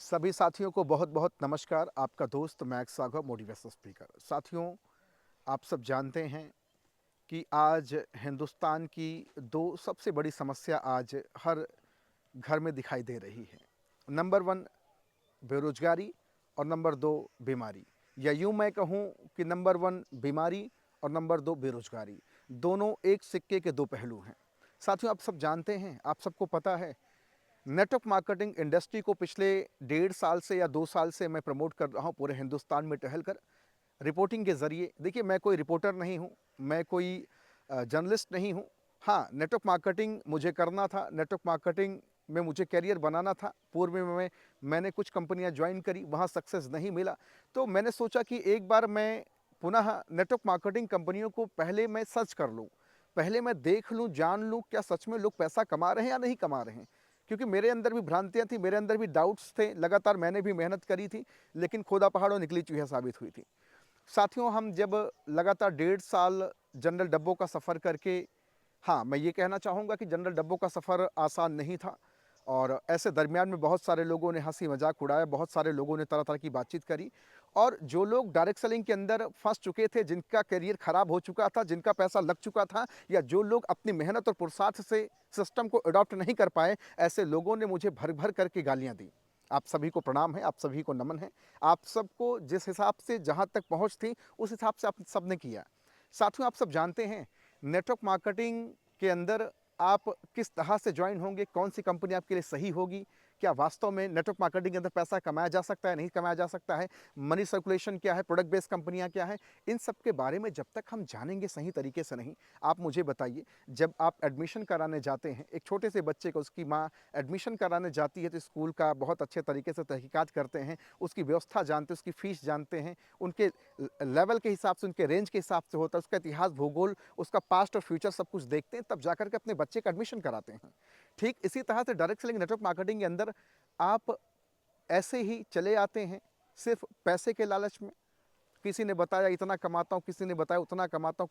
सभी साथियों को बहुत बहुत नमस्कार। आपका दोस्त मैक्स सागर मोटिवेशनल स्पीकर। साथियों, आप सब जानते हैं कि आज हिंदुस्तान की दो सबसे बड़ी समस्या आज हर घर में दिखाई दे रही है। नंबर वन बेरोजगारी और नंबर दो बीमारी, या यूं मैं कहूं कि नंबर वन बीमारी और नंबर दो बेरोजगारी। दोनों एक सिक्के के दो पहलू हैं। साथियों, आप सब जानते हैं, आप सबको पता है, नेटवर्क मार्केटिंग इंडस्ट्री को पिछले 1.5 साल से या 2 साल से मैं प्रमोट कर रहा हूँ पूरे हिंदुस्तान में टहल कर, रिपोर्टिंग के ज़रिए। देखिए, मैं कोई रिपोर्टर नहीं हूँ, मैं कोई जर्नलिस्ट नहीं हूँ। हाँ, नेटवर्क मार्केटिंग मुझे करना था, नेटवर्क मार्केटिंग में मुझे करियर बनाना था। पूर्व में मैंने कुछ कंपनियां ज्वाइन करी, वहाँ सक्सेस नहीं मिला, तो मैंने सोचा कि एक बार मैं पुनः नेटवर्क मार्केटिंग कंपनियों को पहले मैं सर्च कर लूँ, पहले मैं देख लूँ, जान लूँ क्या सच में लोग पैसा कमा रहे हैं या नहीं कमा रहे हैं। क्योंकि मेरे अंदर भी भ्रांतियाँ थी, मेरे अंदर भी डाउट्स थे, लगातार मैंने भी मेहनत करी थी, लेकिन खोदा पहाड़ों निकली चूहिया साबित हुई थी। साथियों, हम जब लगातार 1.5 साल जनरल डब्बों का सफ़र करके, हाँ, मैं ये कहना चाहूँगा कि जनरल डब्बों का सफ़र आसान नहीं था, और ऐसे दरमियान में बहुत सारे लोगों ने हंसी मजाक उड़ाया, बहुत सारे लोगों ने तरह तरह की बातचीत करी। और जो लोग डायरेक्ट सेलिंग के अंदर फंस चुके थे, जिनका करियर ख़राब हो चुका था, जिनका पैसा लग चुका था, या जो लोग अपनी मेहनत और पुरुषार्थ से सिस्टम को अडॉप्ट नहीं कर पाए, ऐसे लोगों ने मुझे भर भर करके गालियाँ दी। आप सभी को प्रणाम है, आप सभी को नमन है। आप सबको जिस हिसाब से जहाँ तक पहुँच थी, उस हिसाब से आप सब ने किया। साथियों, आप सब जानते हैं, नेटवर्क मार्केटिंग के अंदर आप किस तरह से ज्वाइन होंगे, कौन सी कंपनी आपके लिए सही होगी, क्या वास्तव में नेटवर्क मार्केटिंग के अंदर पैसा कमाया जा सकता है, नहीं कमाया जा सकता है, मनी सर्कुलेशन क्या है, प्रोडक्ट बेस्ड कंपनियां क्या है, इन सब के बारे में जब तक हम जानेंगे सही तरीके से नहीं। आप मुझे बताइए, जब आप एडमिशन कराने जाते हैं एक छोटे से बच्चे को, उसकी माँ एडमिशन कराने जाती है, तो स्कूल का बहुत अच्छे तरीके से तहकीकात करते हैं, उसकी व्यवस्था जानते हैं, उसकी फ़ीस जानते हैं, उनके लेवल के हिसाब से, उनके रेंज के हिसाब से होता है, उसका इतिहास, भूगोल, उसका पास्ट और फ्यूचर सब कुछ देखते हैं, तब जाकर के अपने बच्चे का एडमिशन कराते हैं। ठीक इसी तरह से डायरेक्ट सेलिंग नेटवर्क मार्केटिंग के अंदर आप ऐसे ही चले आते हैं सिर्फ पैसे के लालच में। किसी ने बताया इतना कमाता हूँ, किसी ने बताया उतना कमाता हूँ,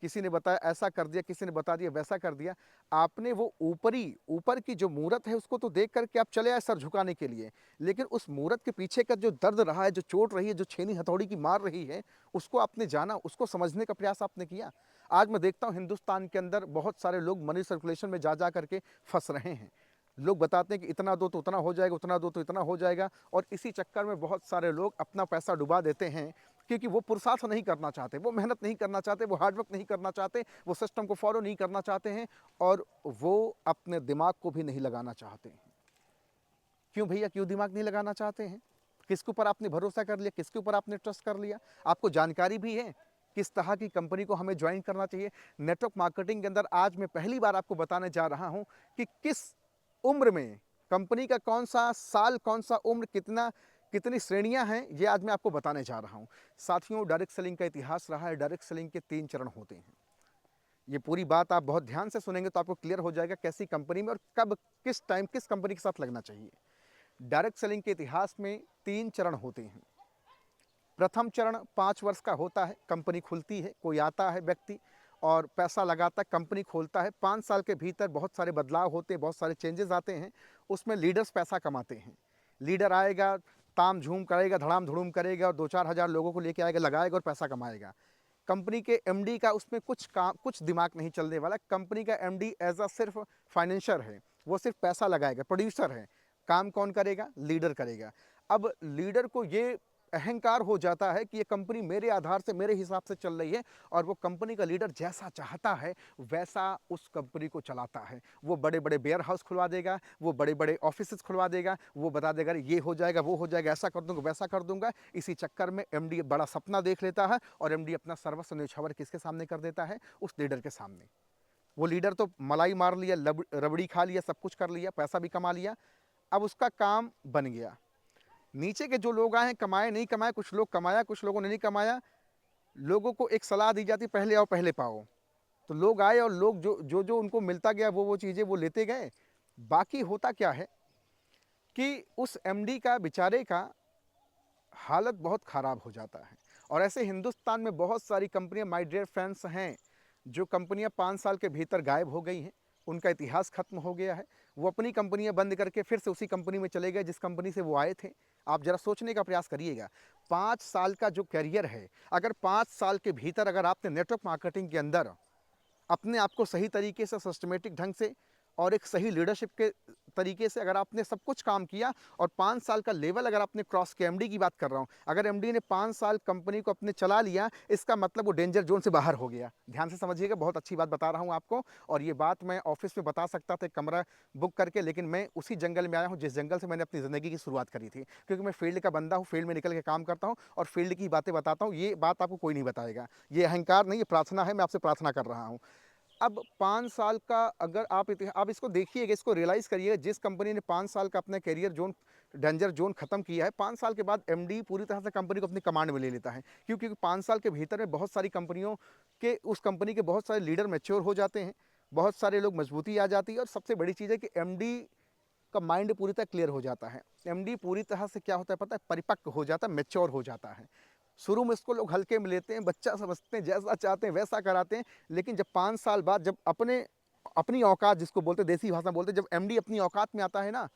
किसी ने बताया ऐसा कर दिया, किसी ने बता दिया वैसा कर दिया। आपने वो ऊपर की जो मूरत है उसको तो देख करके आप चले आए सर झुकाने के लिए, लेकिन उस मूरत के पीछे का जो दर्द रहा है, जो चोट रही है, जो छेनी हथौड़ी की मार रही है, उसको आपने जाना, उसको समझने का प्रयास आपने किया। आज मैं देखता हूँ हिंदुस्तान के अंदर बहुत सारे लोग मनी सर्कुलेशन में जा जा करके फंस रहे हैं। लोग बताते हैं कि इतना दो तो उतना हो जाएगा, उतना दो तो इतना हो जाएगा, और इसी चक्कर में बहुत सारे लोग अपना पैसा डुबा देते हैं, क्योंकि वो पुरुषार्थ नहीं करना चाहते, वो मेहनत नहीं करना चाहते, वो हार्डवर्क नहीं करना चाहते, वो सिस्टम को फॉलो नहीं करना चाहते हैं, और वो अपने दिमाग को भी नहीं लगाना चाहते हैं। क्यों भैया, क्यों दिमाग नहीं लगाना चाहते हैं? किसके ऊपर आपने भरोसा कर लिया, किसके ऊपर आपने ट्रस्ट कर लिया? आपको जानकारी भी है किस तरह की कंपनी को हमें ज्वाइन करना चाहिए? नेटवर्क मार्केटिंग के अंदर आज मैं पहली बार आपको बताने जा रहा हूं कि किस उम्र में कंपनी का कौन सा साल, कौन सा उम्र, कितनी श्रेणियां हैं, ये आज मैं आपको बताने जा रहा हूं। साथियों, डायरेक्ट सेलिंग का इतिहास रहा है, डायरेक्ट सेलिंग के 3 चरण होते हैं। ये पूरी बात आप बहुत ध्यान से सुनेंगे तो आपको क्लियर हो जाएगा कैसी कंपनी में और कब, किस टाइम, किस कंपनी के साथ लगना चाहिए। डायरेक्ट सेलिंग के इतिहास में 3 चरण होते हैं। प्रथम चरण 5 वर्ष का होता है। कंपनी खुलती है, कोई आता है व्यक्ति और पैसा लगाता है, कंपनी खोलता है। 5 साल के भीतर बहुत सारे बदलाव होते हैं, बहुत सारे चेंजेस आते हैं। उसमें लीडर्स पैसा कमाते हैं। लीडर आएगा, ताम झूम करेगा, धड़ाम धुड़ूम करेगा और 2-4 हज़ार लोगों को लेके आएगा, लगाएगा और पैसा कमाएगा। कंपनी के एमडी का उसमें कुछ दिमाग नहीं चलने वाला। कंपनी का एमडी एज अ सिर्फ फाइनेंसर है, वो सिर्फ पैसा लगाएगा, प्रोड्यूसर है। काम कौन करेगा? लीडर करेगा। अब लीडर को ये अहंकार हो जाता है कि ये कंपनी मेरे आधार से, मेरे हिसाब से चल रही है, और वो कंपनी का लीडर जैसा चाहता है वैसा उस कंपनी को चलाता है। वो बड़े बड़े वेयर हाउस खुलवा देगा, वो बड़े बड़े ऑफिस खुलवा देगा, वो बता देगा ये हो जाएगा, वो हो जाएगा, ऐसा कर दूंगा, वैसा कर दूंगा। इसी चक्कर में एमडी बड़ा सपना देख लेता है और एमडी अपना सर्वस्व न्यौछावर किसके सामने कर देता है? उस लीडर के सामने। वो लीडर तो मलाई मार लिया, रबड़ी खा लिया, सब कुछ कर लिया, पैसा भी कमा लिया। अब उसका काम बन गया। नीचे के जो लोग आए हैं, कमाए नहीं कमाए, कुछ लोग कमाया, कुछ लोगों ने नहीं कमाया। लोगों को एक सलाह दी जाती, पहले आओ पहले पाओ। तो लोग आए और लोग जो जो जो उनको मिलता गया वो चीज़ें वो लेते गए। बाकी होता क्या है कि उस एमडी का, बेचारे का हालत बहुत ख़राब हो जाता है। और ऐसे हिंदुस्तान में बहुत सारी कंपनियां, माय डियर फ्रेंड्स, हैं जो कंपनियां 5 साल के भीतर गायब हो गई हैं। उनका इतिहास खत्म हो गया है। वो अपनी कंपनियां बंद करके फिर से उसी कंपनी में चले गए जिस कंपनी से वो आए थे। आप जरा सोचने का प्रयास करिएगा, 5 साल का जो करियर है, अगर 5 साल के भीतर अगर आपने नेटवर्क मार्केटिंग के अंदर अपने आप को सही तरीके से सिस्टमेटिक ढंग से और एक सही लीडरशिप के तरीके से अगर आपने सब कुछ काम किया और 5 साल का लेवल अगर आपने क्रॉस किया, एमडी की बात कर रहा हूं, अगर एमडी ने 5 साल कंपनी को अपने चला लिया, इसका मतलब वो डेंजर जोन से बाहर हो गया। ध्यान से समझिएगा, बहुत अच्छी बात बता रहा हूं आपको, और ये बात मैं ऑफिस में बता सकता था कमरा बुक करके, लेकिन मैं उसी जंगल में आया हूँ जिस जंगल से मैंने अपनी ज़िंदगी की शुरुआत करी थी, क्योंकि मैं फील्ड का बंदा हूँ, फील्ड में निकल के काम करता हूँ और फील्ड की बातें बताता हूँ। ये बात आपको कोई नहीं बताएगा, ये अहंकार नहीं, ये प्रार्थना है, मैं आपसे प्रार्थना कर रहा हूँ। अब 5 साल का अगर आप इसको देखिएगा, इसको रियलाइज़ करिएगा, जिस कंपनी ने 5 साल का अपना करियर जोन, डेंजर जोन खत्म किया है, 5 साल के बाद एमडी पूरी तरह से कंपनी को अपनी कमांड में ले लेता है। क्यों? क्योंकि 5 साल के भीतर में बहुत सारी कंपनियों के, उस कंपनी के बहुत सारे लीडर मैच्योर हो जाते हैं, बहुत सारे लोग मजबूती आ जाती है, और सबसे बड़ी चीज़ है कि एमडी का माइंड पूरी तरह क्लियर हो जाता है। एमडी पूरी तरह से क्या होता है पता है, परिपक्व हो जाता है, मैच्योर हो जाता है। शुरू में इसको लोग हल्के में लेते हैं, बच्चा समझते हैं, जैसा चाहते हैं वैसा कराते हैं, लेकिन जब 5 साल बाद जब अपनी औकात जिसको बोलते हैं, देसी भाषा में बोलते हैं, जब एमडी अपनी औकात में आता है ना,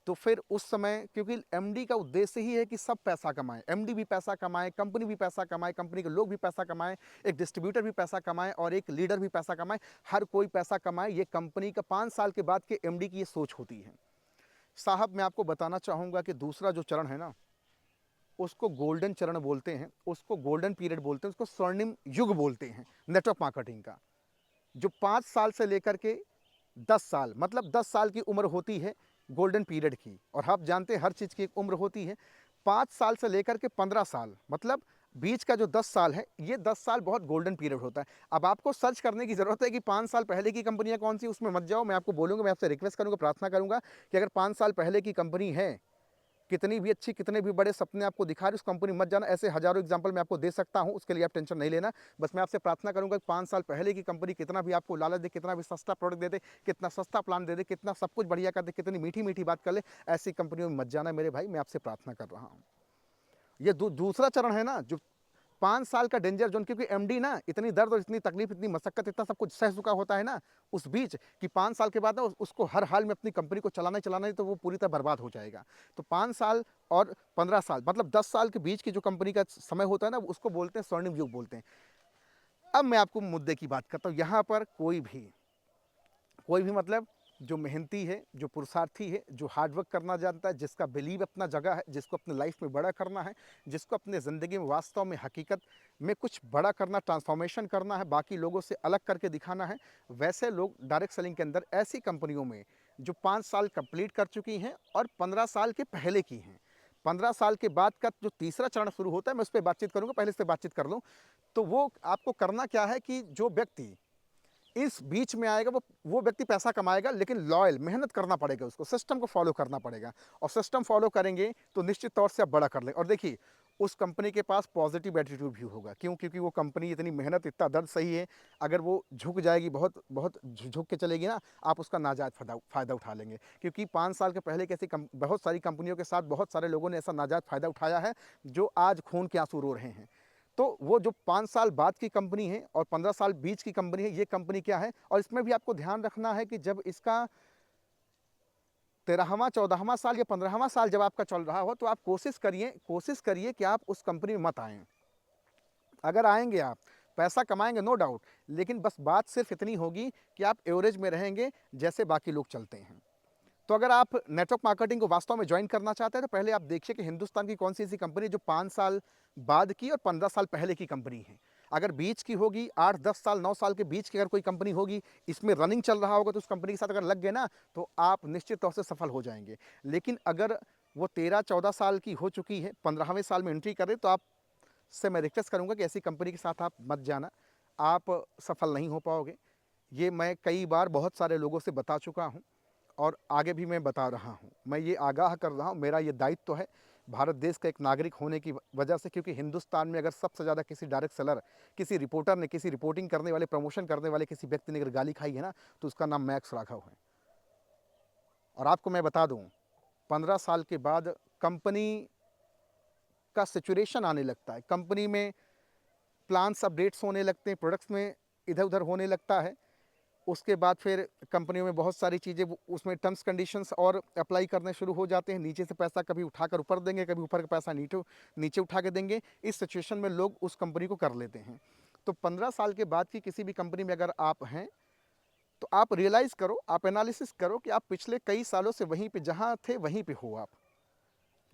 तो फिर उस समय, क्योंकि एमडी का उद्देश्य ही है कि सब पैसा कमाए, एमडी भी पैसा कमाए, कंपनी भी पैसा कमाए, कंपनी के लोग भी पैसा कमाए, एक डिस्ट्रीब्यूटर भी पैसा कमाए और एक लीडर भी पैसा कमाए, हर कोई पैसा कमाए। ये कंपनी का 5 साल के बाद के एमडी की ये सोच होती है। साहब, मैं आपको बताना चाहूँगा कि दूसरा जो चरण है ना, उसको गोल्डन चरण बोलते हैं, उसको गोल्डन पीरियड बोलते हैं, उसको स्वर्णिम युग बोलते हैं नेटवर्क मार्केटिंग का। जो 5 साल से लेकर के 10 साल, मतलब 10 साल की उम्र होती है गोल्डन पीरियड की, और आप जानते हैं हर चीज़ की एक उम्र होती है। 5 साल से लेकर के 15 साल, मतलब बीच का जो 10 साल है, ये 10 साल बहुत गोल्डन पीरियड होता है। अब आपको सर्च करने की ज़रूरत है कि 5 साल पहले की कंपनियां कौन सी, उसमें मत जाओ। मैं आपको बोलूँगा, मैं आपसे रिक्वेस्ट करूँगा, प्रार्थना करूँगा कि अगर 5 साल पहले की कंपनी है, कितनी भी अच्छी, कितने भी बड़े सपने आपको दिखा रही, उस कंपनी मत जाना। ऐसे हज़ारों एग्जाम्पल मैं आपको दे सकता हूँ, उसके लिए आप टेंशन नहीं लेना। बस मैं आपसे प्रार्थना करूँगा कि 5 साल पहले की कंपनी कितना भी आपको लालच दे, कितना भी सस्ता प्रोडक्ट दे दे, कितना सस्ता प्लान दे दे, कितना सब कुछ बढ़िया कर दे, कितनी मीठी मीठी बात कर ले, ऐसी कंपनियों में मत जाना मेरे भाई, मैं आपसे प्रार्थना कर रहा हूँ। ये दूसरा चरण है ना, जो 5 साल का डेंजर जोन, क्योंकि एमडी ना इतनी दर्द और इतनी तकलीफ, इतनी मशक्कत, इतना सब कुछ सह चुका होता है ना उस बीच, कि 5 साल के बाद ना उसको हर हाल में अपनी कंपनी को चलाना ही चलाना है, तो वो पूरी तरह बर्बाद हो जाएगा। तो 5 साल और 15 साल, मतलब 10 साल के बीच की जो कंपनी का समय होता है ना, उसको बोलते हैं स्वर्णिम युग बोलते हैं। अब मैं आपको मुद्दे की बात करता हूँ। यहाँ पर कोई भी मतलब जो मेहनती है, जो पुरुषार्थी है, जो हार्डवर्क करना जानता है, जिसका बिलीव अपना जगह है, जिसको अपने लाइफ में बड़ा करना है, जिसको अपने ज़िंदगी में वास्तव में हकीकत में कुछ बड़ा करना, ट्रांसफॉर्मेशन करना है, बाकी लोगों से अलग करके दिखाना है, वैसे लोग डायरेक्ट सेलिंग के अंदर ऐसी कंपनियों में जो 5 साल कंप्लीट कर चुकी हैं और 15 साल के पहले की हैं, 15 साल के बाद का जो तीसरा चरण शुरू होता है, मैं उस पर बातचीत करूँगा, पहले इस पर बातचीत कर लूँ। तो वो आपको करना क्या है कि जो व्यक्ति इस बीच में आएगा, वो व्यक्ति पैसा कमाएगा, लेकिन लॉयल, मेहनत करना पड़ेगा, उसको सिस्टम को फॉलो करना पड़ेगा, और सिस्टम फॉलो करेंगे तो निश्चित तौर से आप बड़ा कर लें। और देखिए, उस कंपनी के पास पॉजिटिव एटीट्यूड भी होगा। क्यों? क्योंकि वो कंपनी इतनी मेहनत, इतना दर्द सही है, अगर वो झुक जाएगी, बहुत बहुत झुक के चलेगी ना, आप उसका नाजायज़ फ़ायदा उठा लेंगे। क्योंकि 5 साल के पहले कैसी बहुत सारी कंपनियों के साथ बहुत सारे लोगों ने ऐसा नाजायज़ फ़ायदा उठाया है, जो आज खून के आंसू रो रहे हैं। तो वो जो 5 साल बाद की कंपनी है और 15 साल बीच की कंपनी है, ये कंपनी क्या है, और इसमें भी आपको ध्यान रखना है कि जब इसका 13वां 14वां साल या 15वां साल जब आपका चल रहा हो, तो आप कोशिश करिए कि आप उस कंपनी में मत आएँ। अगर आएंगे, आप पैसा कमाएंगे नो डाउट, लेकिन बस बात सिर्फ इतनी होगी कि आप एवरेज में रहेंगे, जैसे बाकी लोग चलते हैं। तो अगर आप नेटवर्क मार्केटिंग को वास्तव में ज्वाइन करना चाहते हैं, तो पहले आप देखिए कि हिंदुस्तान की कौन सी ऐसी कंपनी जो 5 साल बाद की और 15 साल पहले की कंपनी है। अगर बीच की होगी, 8-10 साल 9 साल के बीच की अगर कोई कंपनी होगी, इसमें रनिंग चल रहा होगा, तो उस कंपनी के साथ अगर लग गए ना, तो आप निश्चित तौर से सफल हो जाएंगे। लेकिन अगर वो 13-14 साल की हो चुकी है, 15वें साल में एंट्री करें, तो आप से मैं रिक्वेस्ट करूँगा कि ऐसी कंपनी के साथ आप मत जाना, आप सफल नहीं हो पाओगे। ये मैं कई बार बहुत सारे लोगों से बता चुका हूँ, और आगे भी मैं बता रहा हूँ। मैं ये आगाह कर रहा हूँ, मेरा ये दायित्व तो है भारत देश का एक नागरिक होने की वजह से, क्योंकि हिंदुस्तान में अगर सबसे ज़्यादा किसी डायरेक्ट सेलर, किसी रिपोर्टर ने, किसी रिपोर्टिंग करने वाले, प्रमोशन करने वाले किसी व्यक्ति ने अगर गाली खाई है ना, तो उसका नाम मैक्स राघव है। और आपको मैं बता दूँ, 15 साल के बाद कंपनी का सिचुएशन आने लगता है, कंपनी में प्लान्स अपडेट्स होने लगते हैं, प्रोडक्ट्स में इधर उधर होने लगता है, उसके बाद फिर कंपनियों में बहुत सारी चीज़ें उसमें टर्म्स कंडीशंस और अप्लाई करने शुरू हो जाते हैं। नीचे से पैसा कभी उठाकर ऊपर देंगे, कभी ऊपर का पैसा नीचे नीचे उठा के देंगे। इस सिचुएशन में लोग उस कंपनी को कर लेते हैं। तो 15 साल के बाद की किसी भी कंपनी में अगर आप हैं, तो आप रियलाइज़ करो, आप एनालिसिस करो कि आप पिछले कई सालों से वहीं पे जहाँ थे वहीं पे हो आप।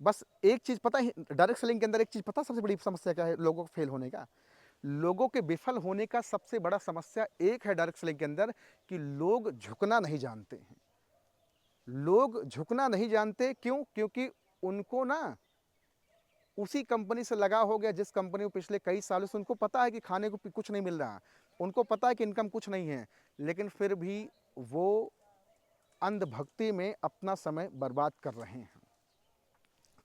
बस एक चीज़ पता है डायरेक्ट सेलिंग के अंदर, एक चीज़ पता सबसे बड़ी समस्या क्या है लोगों को फेल होने का? लोगों के विफल होने का सबसे बड़ा समस्या एक है डायरेक्ट सेलिंग के अंदर, कि लोग झुकना नहीं जानते हैं। लोग झुकना नहीं जानते क्यों? क्योंकि उनको ना उसी कंपनी से लगाव हो गया जिस कंपनी में पिछले कई सालों से उनको पता है कि खाने को कुछ नहीं मिल रहा, उनको पता है कि इनकम कुछ नहीं है, लेकिन फिर भी वो अंधभक्ति में अपना समय बर्बाद कर रहे हैं।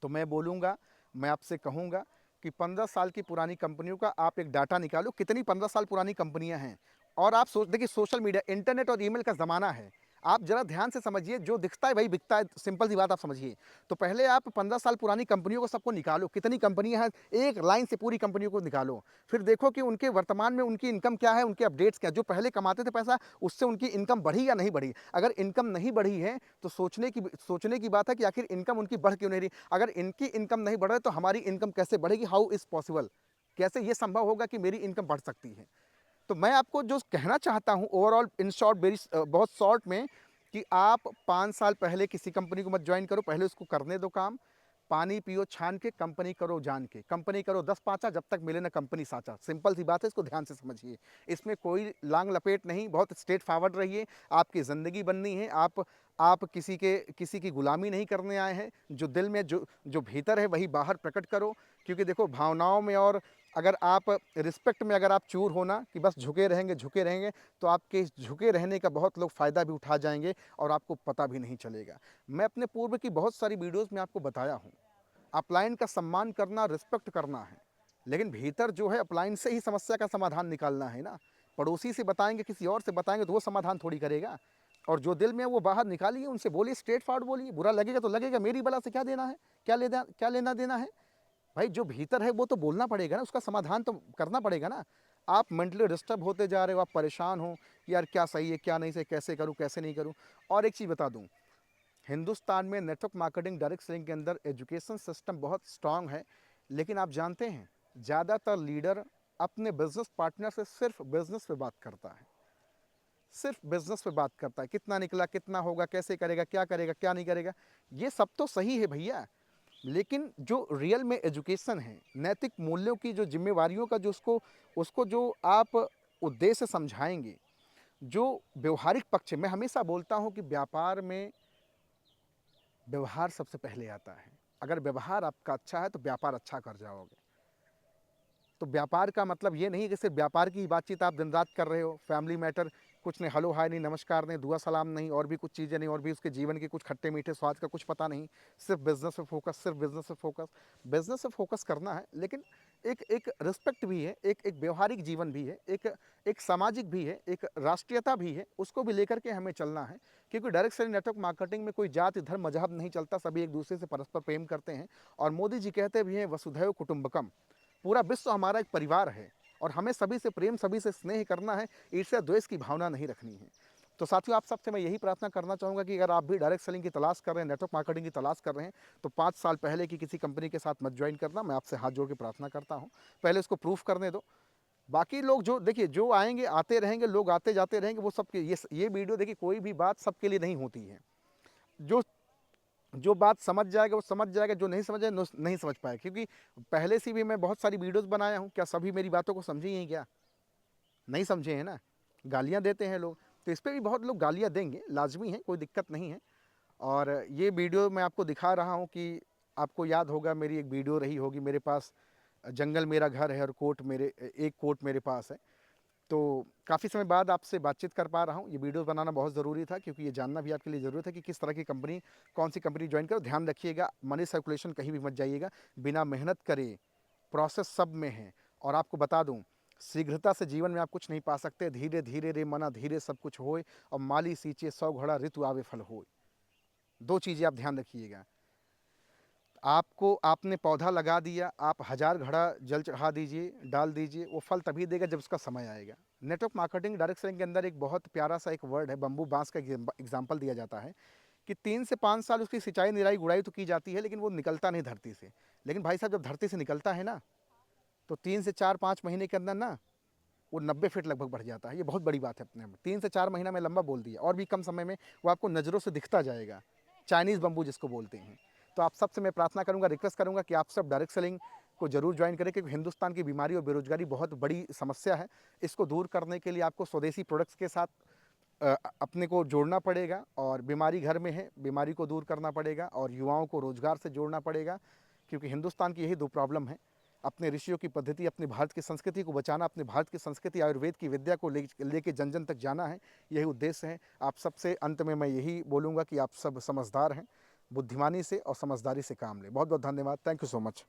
तो मैं बोलूँगा, मैं आपसे कहूँगा कि 15 साल की पुरानी कंपनियों का आप एक डाटा निकालो, कितनी 15 साल पुरानी कंपनियां हैं। और आप सोच देखिए, सोशल मीडिया, इंटरनेट और ईमेल का ज़माना है। आप ज़रा ध्यान से समझिए, जो दिखता है वही बिकता है, सिंपल सी बात आप समझिए। तो पहले आप 15 साल पुरानी कंपनियों को सबको निकालो, कितनी कंपनियां हैं, एक लाइन से पूरी कंपनियों को निकालो। फिर देखो कि उनके वर्तमान में उनकी इनकम क्या है, उनके अपडेट्स क्या, जो पहले कमाते थे पैसा, उससे उनकी इनकम बढ़ी या नहीं बढ़ी। अगर इनकम नहीं बढ़ी है तो सोचने की बात है कि आखिर इनकम उनकी बढ़ क्यों नहीं रही। अगर इनकी इनकम नहीं बढ़ रही तो हमारी इनकम कैसे बढ़ेगी? How is possible? कैसे ये संभव होगा कि मेरी इनकम बढ़ सकती है? तो मैं आपको जो कहना चाहता हूँ ओवरऑल इन शॉर्ट, बहुत शॉर्ट में, कि आप 5 साल पहले किसी कंपनी को मत ज्वाइन करो, पहले उसको करने दो काम। पानी पियो छान के, कंपनी करो जान के। कंपनी करो 10 पाँचा, जब तक मिले ना कंपनी साचा। सिंपल सी बात है, इसको ध्यान से समझिए। इसमें कोई लांग लपेट नहीं, बहुत स्ट्रेट फॉरवर्ड रहिए। आपकी ज़िंदगी बननी है, आप किसी की गुलामी नहीं करने आए हैं। जो दिल में जो जो भीतर है वही बाहर प्रकट करो। क्योंकि देखो, भावनाओं में और अगर आप रिस्पेक्ट में अगर आप चूर हो ना, कि बस झुके रहेंगे, तो आपके इस झुके रहने का बहुत लोग फ़ायदा भी उठा जाएंगे और आपको पता भी नहीं चलेगा। मैं अपने पूर्व की बहुत सारी वीडियोज़ में आपको बताया हूँ, अपलाइन का सम्मान करना, रिस्पेक्ट करना है, लेकिन भीतर जो है अपलाइन से ही समस्या का समाधान निकालना है ना। पड़ोसी से बताएंगे, किसी और से बताएंगे, तो वो समाधान थोड़ी करेगा। और जो दिल में है वो बाहर निकालिए, उनसे बोलिए, स्ट्रेट फॉरवर्ड बोलिए। बुरा लगेगा तो लगेगा, मेरी बला से क्या देना है, क्या लेना देना है भाई? जो भीतर है वो तो बोलना पड़ेगा ना, उसका समाधान तो करना पड़ेगा ना। आप मेंटली डिस्टर्ब होते जा रहे हो, आप परेशान हो, यार क्या सही है क्या नहीं सही, कैसे करूँ कैसे नहीं करूँ। और एक चीज़ बता दूँ, हिंदुस्तान में नेटवर्क मार्केटिंग डायरेक्ट सेलिंग के अंदर एजुकेशन सिस्टम बहुत स्ट्रांग है, लेकिन आप जानते हैं ज़्यादातर लीडर अपने बिजनेस पार्टनर से सिर्फ बिजनेस पे बात करता है, सिर्फ बिजनेस पे बात करता है। कितना निकला, कितना होगा, कैसे करेगा, क्या नहीं करेगा। ये सब तो सही है भैया, लेकिन जो रियल में एजुकेशन है, नैतिक मूल्यों की जो जिम्मेवारियों का जो उसको उसको जो आप उद्देश्य समझाएंगे, जो व्यवहारिक पक्ष है। मैं हमेशा बोलता हूँ कि व्यापार में व्यवहार सबसे पहले आता है। अगर व्यवहार आपका अच्छा है तो व्यापार अच्छा कर जाओगे। तो व्यापार का मतलब ये नहीं कि सिर्फ व्यापार की ही बातचीत आप दिन रात कर रहे हो, फैमिली मैटर कुछ नहीं, हेलो हाय नहीं, नमस्कार नहीं, दुआ सलाम नहीं, और भी कुछ चीज़ें नहीं, और भी उसके जीवन के कुछ खट्टे मीठे स्वाद का कुछ पता नहीं। सिर्फ बिजनेस पे फोकस, सिर्फ बिजनेस पे फोकस। बिजनेस पे फोकस करना है, लेकिन एक एक रिस्पेक्ट भी है, एक व्यवहारिक जीवन भी है, एक सामाजिक भी है, एक राष्ट्रीयता भी है, उसको भी लेकर के हमें चलना है। क्योंकि डायरेक्ट सेलिंग नेटवर्क मार्केटिंग में कोई जाति धर्म मजहब नहीं चलता, सभी एक दूसरे से परस्पर प्रेम करते हैं। और मोदी जी कहते भी हैं, वसुधैव कुटुंबकम, पूरा विश्व हमारा एक परिवार है, और हमें सभी से प्रेम, सभी से स्नेह करना है, ईर्ष्या द्वेष की भावना नहीं रखनी है। तो साथियों, आप सबसे मैं यही प्रार्थना करना चाहूँगा कि अगर आप भी डायरेक्ट सेलिंग की तलाश कर रहे हैं, नेटवर्क मार्केटिंग की तलाश कर रहे हैं, तो 5 साल पहले की किसी कंपनी के साथ मत ज्वाइन करना। मैं आपसे हाथ जोड़ के प्रार्थना करता हूँ, पहले इसको प्रूफ करने दो। बाकी लोग जो देखिए, जो आएंगे आते रहेंगे, लोग आते जाते रहेंगे, वो सबके ये वीडियो देखिए, कोई भी बात सबके लिए नहीं होती है। जो जो बात समझ जाएगा वो समझ जाएगा, जो नहीं समझ जाएगा नहीं समझ पाएगा। क्योंकि पहले से भी मैं बहुत सारी वीडियोस बनाया हूँ, क्या सभी मेरी बातों को समझे हैं क्या? नहीं समझे हैं ना। गालियाँ देते हैं लोग, तो इस पे भी बहुत लोग गालियाँ देंगे, लाजमी है, कोई दिक्कत नहीं है। और ये वीडियो मैं आपको दिखा रहा हूँ कि आपको याद होगा, मेरी एक वीडियो रही होगी मेरे पास, जंगल मेरा घर है और एक कोट मेरे पास है। तो काफ़ी समय बाद आपसे बातचीत कर पा रहा हूँ। ये वीडियो बनाना बहुत ज़रूरी था, क्योंकि ये जानना भी आपके लिए ज़रूरत है कि किस तरह की कंपनी, कौन सी कंपनी ज्वाइन करो। ध्यान रखिएगा, मनी सर्कुलेशन कहीं भी मत जाइएगा, बिना मेहनत करे। प्रोसेस सब में है। और आपको बता दूं, शीघ्रता से जीवन में आप कुछ नहीं पा सकते। धीरे धीरे रे मना धीरे सब कुछ होए, और माली सींचे 100 घड़ा ऋतु आवे फल होए। दो चीज़ें आप ध्यान रखिएगा। आपको आपने पौधा लगा दिया, आप हज़ार घड़ा जल चढ़ा दीजिए, डाल दीजिए, वो फल तभी देगा जब उसका समय आएगा। नेटवर्क मार्केटिंग, डायरेक्ट सेलिंग के अंदर एक बहुत प्यारा सा एक वर्ड है, बम्बू बाँस का एग्ज़ाम्पल दिया जाता है कि 3 से 5 साल उसकी सिंचाई, निराई, गुड़ाई तो की जाती है, लेकिन वो निकलता नहीं धरती से। लेकिन भाई साहब, जब धरती से निकलता है ना, तो 3 से 4-5 महीने के अंदर ना वो 90 फीट लगभग बढ़ जाता है। ये बहुत बड़ी बात है अपने में। 3 से 4 महीना में लंबा बोल दिया, और भी कम समय में वो आपको नज़रों से दिखता जाएगा। चाइनीज़ बम्बू जिसको बोलते हैं। तो आप सबसे मैं प्रार्थना करूँगा, रिक्वेस्ट करूँगा कि आप सब डायरेक्ट सेलिंग को ज़रूर ज्वाइन करें, क्योंकि हिंदुस्तान की बीमारी और बेरोज़गारी बहुत बड़ी समस्या है। इसको दूर करने के लिए आपको स्वदेशी प्रोडक्ट्स के साथ अपने को जोड़ना पड़ेगा, और बीमारी घर में है, बीमारी को दूर करना पड़ेगा, और युवाओं को रोज़गार से जोड़ना पड़ेगा, क्योंकि हिंदुस्तान की यही 2 प्रॉब्लम है। अपने ऋषियों की पद्धति, अपने भारत की संस्कृति को बचाना, अपने भारत की संस्कृति आयुर्वेद की विद्या को लेके जन-जन तक जाना है, यही उद्देश्य है। आप सबसे अंत में मैं यही बोलूँगा कि आप सब समझदार हैं, बुद्धिमानी से और समझदारी से काम लें। बहुत-बहुत धन्यवाद। Thank you so much.